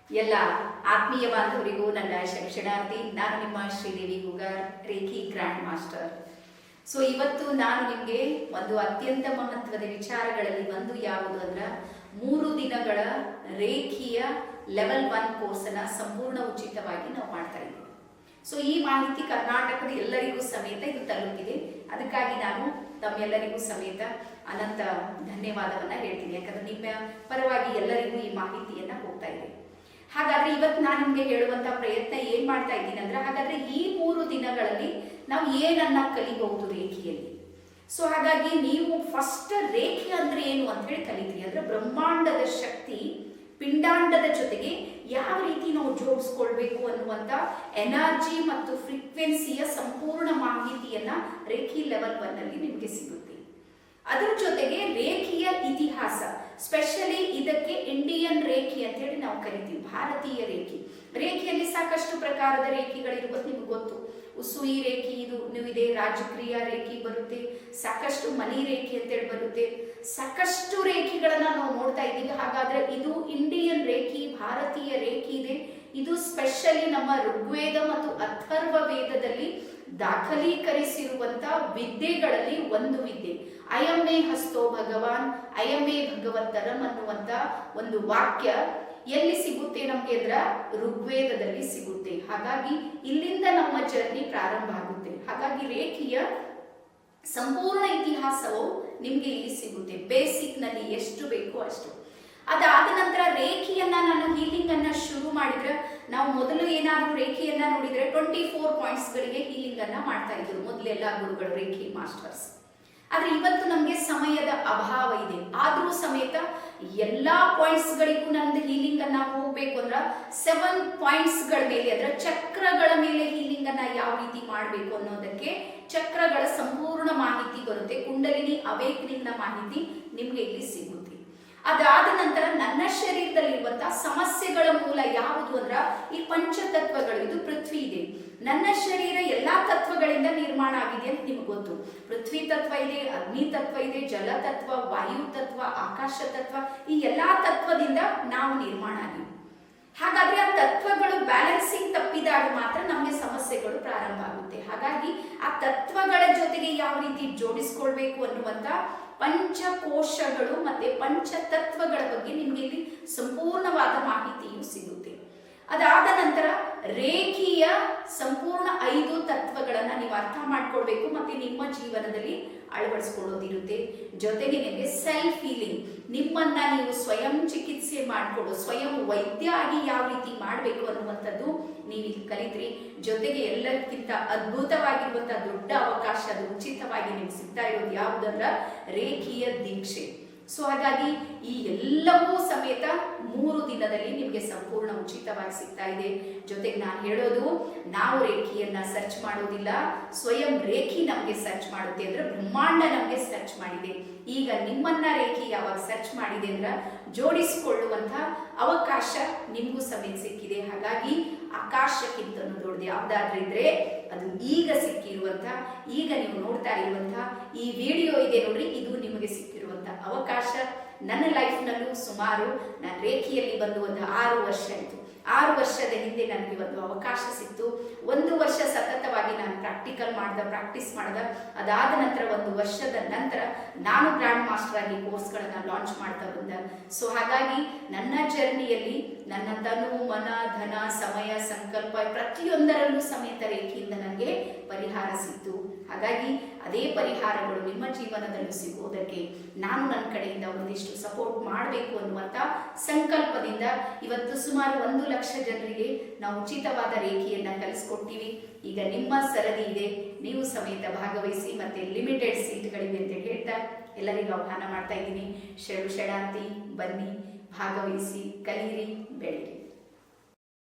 ಎಲ್ಲ ಆತ್ಮೀಯ ಬಾಂಧವರಿಗೂ ನನ್ನ ಶರಣಾರ್ಥಿ. ನಾನು ನಿಮ್ಮ Sridevi Googar, reiki grand master. So ಇವತ್ತು ನಾನು ನಿಮಗೆ ಒಂದು ಅತ್ಯಂತ ಮಹತ್ವದ ವಿಚಾರಗಳಲ್ಲಿ ಒಂದು ಯಾವುದು ಅಂದ್ರೆ 3 ದಿನಗಳ ರೇಖಿಯ ಲೆವೆಲ್ 1 ಕೋರ್ಸನ್ನ ಸಂಪೂರ್ಣ ಉಚಿತವಾಗಿ ನಾವು ಮಾಡ್ತಾ ಇದ್ದೀವಿ. ಸೊ ಈ ಮಾಹಿತಿ ಕರ್ನಾಟಕದ ಎಲ್ಲರಿಗೂ ಸಮೇತ ಇದು ತಲುಪಿದೆ. ಅದಕ್ಕಾಗಿ ನಾನು ತಮ್ಮೆಲ್ಲರಿಗೂ ಸಮೇತ ಅನಂತ ಧನ್ಯವಾದವನ್ನ ಹೇಳ್ತೀನಿ. ಯಾಕಂದ್ರೆ ನಿಮ್ಮ ಪರವಾಗಿ ಎಲ್ಲರಿಗೂ ಈ ಮಾಹಿತಿಯನ್ನ ಹೋಗ್ತಾ ಇದೆ. ಹಾಗಾದ್ರೆ ಇವತ್ತು ನಾನು ನಿಮ್ಗೆ ಹೇಳುವಂತ ಪ್ರಯತ್ನ ಏನ್ ಮಾಡ್ತಾ ಇದ್ದೀನಿ ಅಂದ್ರೆ, ಹಾಗಾದ್ರೆ ಈ 3 ದಿನಗಳಲ್ಲಿ ನಾವು ಏನನ್ನ ಕಲಿಬಹುದು ರೇಖೆಯಲ್ಲಿ. ಸೊ ಹಾಗಾಗಿ ನೀವು ಫಸ್ಟ್ ರೇಖೆ ಅಂದ್ರೆ ಏನು ಅಂತ ಹೇಳಿ ಕಲಿತೀರಿ. ಅಂದ್ರೆ ಬ್ರಹ್ಮಾಂಡದ ಶಕ್ತಿ ಪಿಂಡಾಂಡದ ಜೊತೆಗೆ ಯಾವ ರೀತಿ ನಾವು ಜೋಡಿಸ್ಕೊಳ್ಬೇಕು ಅನ್ನುವಂತ ಎನರ್ಜಿ ಮತ್ತು ಫ್ರೀಕ್ವೆನ್ಸಿಯ ಸಂಪೂರ್ಣ ಮಾಹಿತಿಯನ್ನ ರೇಖಿ ಲೆವೆಲ್ 1 ಅಲ್ಲಿ ನಿಮ್ಗೆ ಸಿಗುತ್ತೆ. ಅದರ ಜೊತೆಗೆ ರೇಖೆಯ ಇತಿಹಾಸ, ಸ್ಪೆಷಲಿ ಇದಕ್ಕೆ ಇಂಡಿಯನ್ ರೇಖೆ ಅಂತ ಹೇಳಿ ನಾವು ಕರಿತೀವಿ, ಭಾರತೀಯ ರೇಖೆ. ರೇಖೆಯಲ್ಲಿ ಸಾಕಷ್ಟು ಪ್ರಕಾರದ ರೇಖೆಗಳಿರುವುದು ನಿಮ್ಗೆ ಗೊತ್ತು. ಉಸುಯಿ ರೇಖೆ ಇದೆ, ರಾಜಕ್ರಿಯ ರೇಖೆ ಬರುತ್ತೆ, ಸಾಕಷ್ಟು ಮನಿ ರೇಖೆ ಅಂತೇಳಿ ಬರುತ್ತೆ, ಸಾಕಷ್ಟು ರೇಖೆಗಳನ್ನ ನಾವು ನೋಡ್ತಾ ಇದ್ದೀವಿ. ಹಾಗಾದ್ರೆ ಇದು ಇಂಡಿಯನ್ ರೇಖೆ, ಭಾರತೀಯ ರೇಖೆ ಇದೆ. ಇದು ಸ್ಪೆಷಲಿ ನಮ್ಮ ಋಗ್ವೇದ ಮತ್ತು ಅಥರ್ವ ವೇದದಲ್ಲಿ ದಾಖಲೀಕರಿಸಿರುವಂತ ವಿದ್ಯೆಗಳಲ್ಲಿ ಒಂದು ವಿದ್ಯೆ. ಅಯಮೇ ಹಸ್ತೋ ಭಗವಾನ್ ಅಯಮೇ ಭಗವತ್ತರಂ ಅನ್ನುವಂತ ಒಂದು ವಾಕ್ಯ ಎಲ್ಲಿ ಸಿಗುತ್ತೆ ನಮ್ಗೆ ಅಂದ್ರ ಋಗ್ವೇದದಲ್ಲಿ ಸಿಗುತ್ತೆ. ಹಾಗಾಗಿ ಇಲ್ಲಿಂದ ನಮ್ಮ ಜರ್ನಿ ಪ್ರಾರಂಭ ಆಗುತ್ತೆ. ಹಾಗಾಗಿ ರೇಖೆಯ ಸಂಪೂರ್ಣ ಇತಿಹಾಸವು ನಿಮ್ಗೆ ಇಲ್ಲಿ ಸಿಗುತ್ತೆ, ಬೇಸಿಕ್ ನಲ್ಲಿ ಎಷ್ಟು ಬೇಕೋ ಅಷ್ಟು. ಅದಾದ ನಂತರ ರೇಖೆಯನ್ನ ನಾನು ಹೀಲಿಂಗ್ ಅನ್ನ ಶುರು ಮಾಡಿದ್ರೆ, ನಾವು ಮೊದಲು ಏನಾದ್ರೂ ರೇಖೆಯನ್ನ ನೋಡಿದ್ರೆ 24 ಪಾಯಿಂಟ್ಸ್ ಗಳಿಗೆ ಹೀಲಿಂಗ್ ಅನ್ನ ಮಾಡ್ತಾ ಇದ್ರು ಮೊದಲೆಲ್ಲ ಗುರುಗಳು, ರೇಖೆ ಮಾಸ್ಟರ್ಸ್. ಆದ್ರೆ ಇವತ್ತು ನಮ್ಗೆ ಸಮಯದ ಅಭಾವ ಇದೆ. ಆದ್ರೂ ಸಮೇತ ಎಲ್ಲಾ ಪಾಯಿಂಟ್ಸ್ ಗಳಿಗೂ ನಮ್ದು ಹೀಲಿಂಗ್ ಅನ್ನ ಹೋಗ್ಬೇಕು ಅಂದ್ರ 7 ಪಾಯಿಂಟ್ಸ್ ಗಳ ಮೇಲೆ, ಅದರ ಚಕ್ರಗಳ ಮೇಲೆ ಹೀಲಿಂಗ್ ಅನ್ನ ಯಾವ ರೀತಿ ಮಾಡ್ಬೇಕು ಅನ್ನೋದಕ್ಕೆ ಚಕ್ರಗಳ ಸಂಪೂರ್ಣ ಮಾಹಿತಿ ಬರುತ್ತೆ. ಕುಂಡಲಿನಿ ಅವೇಕನಿಂಗ್ ನ ಮಾಹಿತಿ ನಿಮ್ಗೆ ಇಲ್ಲಿ ಸಿಗುತ್ತೆ. ಅದಾದ ನಂತರ ನನ್ನ ಶರೀರದಲ್ಲಿರುವಂತಹ ಸಮಸ್ಯೆಗಳ ಮೂಲ ಯಾವುದು ಅಂದ್ರ ಈ ಪಂಚತತ್ವಗಳು. ಇದು ಪೃಥ್ವಿ ಇದೆ, ನನ್ನ ಶರೀರ ಎಲ್ಲಾ ತತ್ವಗಳಿಂದ ನಿರ್ಮಾಣ ಆಗಿದೆ ಅಂತ ನಿಮ್ಗೆ ಗೊತ್ತು. ಪೃಥ್ವಿ ತತ್ವ ಇದೆ, ಅಗ್ನಿ ತತ್ವ ಇದೆ, ಜಲ ತತ್ವ, ವಾಯು ತತ್ವ, ಆಕಾಶ ತತ್ವ, ಈ ಎಲ್ಲಾ ತತ್ವದಿಂದ ನಾವು ನಿರ್ಮಾಣ ಆಗಿವಿ. ಹಾಗಾದ್ರೆ ಆ ತತ್ವಗಳು ಬ್ಯಾಲೆನ್ಸಿಂಗ್ ತಪ್ಪಿದಾಗ ಮಾತ್ರ ನಮಗೆ ಸಮಸ್ಯೆಗಳು ಪ್ರಾರಂಭ ಆಗುತ್ತೆ. ಹಾಗಾಗಿ ಆ ತತ್ವಗಳ ಜೊತೆಗೆ ಯಾವ ರೀತಿ ಜೋಡಿಸ್ಕೊಳ್ಬೇಕು ಅನ್ನುವಂತ ಪಂಚಕೋಶಗಳು ಮತ್ತೆ ಪಂಚತತ್ವಗಳ ಬಗ್ಗೆ ನಿಮ್ಗೆ ಇಲ್ಲಿ ಸಂಪೂರ್ಣವಾದ ಮಾಹಿತಿಯು ಸಿಗುತ್ತೆ. ಅದಾದ ನಂತರ ರೇಖೆಯ ಸಂಪೂರ್ಣ 5 ತತ್ವಗಳನ್ನ ನೀವು ಅರ್ಥ ಮಾಡ್ಕೊಳ್ಬೇಕು ಮತ್ತೆ ನಿಮ್ಮ ಜೀವನದಲ್ಲಿ ಅಳವಡಿಸ್ಕೊಳ್ಳೋದಿರುತ್ತೆ. ಜೊತೆಗೆ ನಿಮಗೆ ಸೆಲ್ಫ್ ಹೀಲಿಂಗ್, ನಿಮ್ಮನ್ನ ನೀವು ಸ್ವಯಂ ಚಿಕಿತ್ಸೆ ಮಾಡಿಕೊಳ್ಳೋ, ಸ್ವಯಂ ವೈದ್ಯ ಆಗಿ ಯಾವ ರೀತಿ ಮಾಡಬೇಕು ಅನ್ನುವಂಥದ್ದು ನೀವು ಇಲ್ಲಿ ಕಲಿತ್ರಿ. ಜೊತೆಗೆ ಎಲ್ಲಕ್ಕಿಂತ ಅದ್ಭುತವಾಗಿರುವಂತಹ ದೊಡ್ಡ ಅವಕಾಶ, ಅದು ಉಚಿತವಾಗಿ ನಿಮ್ಗೆ ಸಿಗ್ತಾ ಇರೋದು ಯಾವುದಂದ್ರ ರೇಖೆಯ ದೀಕ್ಷೆ. ಸೊ ಹಾಗಾಗಿ ಈ ಎಲ್ಲವೂ ಸಮೇತ 3 ದಿನದಲ್ಲಿ ನಿಮಗೆ ಸಂಪೂರ್ಣ ಉಚಿತವಾಗಿ ಸಿಗ್ತಾ ಇದೆ. ಜೊತೆಗೆ ನಾನು ಹೇಳೋದು, ನಾವು ರೇಖೆಯನ್ನ ಸರ್ಚ್ ಮಾಡೋದಿಲ್ಲ, ಸ್ವಯಂ ರೇಖೆ ನಮಗೆ ಸರ್ಚ್ ಮಾಡುತ್ತೆ. ಅಂದ್ರೆ ಬ್ರಹ್ಮಾಂಡ ನಮಗೆ ಸರ್ಚ್ ಮಾಡಿದೆ. ಈಗ ನಿಮ್ಮನ್ನ ರೇಖೆ ಯಾವಾಗ ಸರ್ಚ್ ಮಾಡಿದೆ ಅಂದ್ರೆ ಜೋಡಿಸಿಕೊಳ್ಳುವಂತ ಅವಕಾಶ ನಿಮ್ಗೂ ಸಮೇತ ಸಿಕ್ಕಿದೆ. ಹಾಗಾಗಿ ಆಕಾಶಕ್ಕಿಂತ ದೊಡ್ಡದು ಯಾವ್ದಾದ್ರೂ ಇದ್ರೆ ಅದು ಈಗ ಸಿಕ್ಕಿರುವಂತ, ಈಗ ನೀವು ನೋಡ್ತಾ ಇರುವಂತ ಈ ವಿಡಿಯೋ ಇದೆ ನೋಡ್ರಿ, ಇದು ನಿಮಗೆ ಸಿಕ್ಕಿರುವಂತ ಅವಕಾಶ. ನನ್ನ ಲೈಫ್ ನಲ್ಲೂ ಸುಮಾರು ನಾನು ರೇಖೆಯಲ್ಲಿ ಬಂದು ಒಂದು 6 ವರ್ಷ ಆಯಿತು. 6 ವರ್ಷದ ಹಿಂದೆ ನನಗೆ ಒಂದು ಅವಕಾಶ ಸಿಕ್ತು. 1 ವರ್ಷ ಸತತವಾಗಿ ನಾನು ಪ್ರಾಕ್ಟೀಸ್ ಮಾಡ್ದ. ಅದಾದ ನಂತರ 1 ವರ್ಷದ ನಂತರ ನಾನು ಗ್ರ್ಯಾಂಡ್ ಮಾಸ್ಟರ್ ಆಗಿ ಕೋರ್ಸ್ಗಳನ್ನ ಲಾಂಚ್ ಮಾಡ್ತಾ ಬಂದ. ಸೊ ಹಾಗಾಗಿ ನನ್ನ ಜರ್ನಿಯಲ್ಲಿ ನನ್ನ ತನು, ಮನ, ಧನ, ಸಮಯ, ಸಂಕಲ್ಪ ಪ್ರತಿಯೊಂದರಲ್ಲೂ ಸಮೇತ ರೇಖೆಯಿಂದ ನನಗೆ ಪರಿಹಾರ ಸಿಕ್ತು. ಹಾಗಾಗಿ ಅದೇ ಪರಿಹಾರಗಳು ನಿಮ್ಮ ಜೀವನದಲ್ಲೂ ಸಿಗುವುದಕ್ಕೆ ನಾನು ನನ್ನ ಕಡೆಯಿಂದ ಒಂದಿಷ್ಟು ಸಪೋರ್ಟ್ ಮಾಡಬೇಕು ಅನ್ನುವಂತ ಸಂಕಲ್ಪದಿಂದ ಇವತ್ತು ಸುಮಾರು 1 ಲಕ್ಷ ಜನರಿಗೆ ನಾವು ಉಚಿತವಾದ ರೇಖೆಯನ್ನ ಕಲಿಸ್ಕೊಡ್ತೀವಿ. ಈಗ ನಿಮ್ಮ ಸರದಿ ಇದೆ, ನೀವು ಸಮೇತ ಭಾಗವಹಿಸಿ. ಮತ್ತೆ ಲಿಮಿಟೆಡ್ ಸೀಟ್ಗಳಿವೆ ಅಂತ ಹೇಳ್ತಾ ಎಲ್ಲರಿಗೂ ಆಹ್ವಾನ ಮಾಡ್ತಾ ಇದ್ದೀನಿ. ಶರಣಾರ್ಥಿ, ಬನ್ನಿ, ಭಾಗವಹಿಸಿ, ಕಲೀರಿ, ಬೆಳೀರಿ.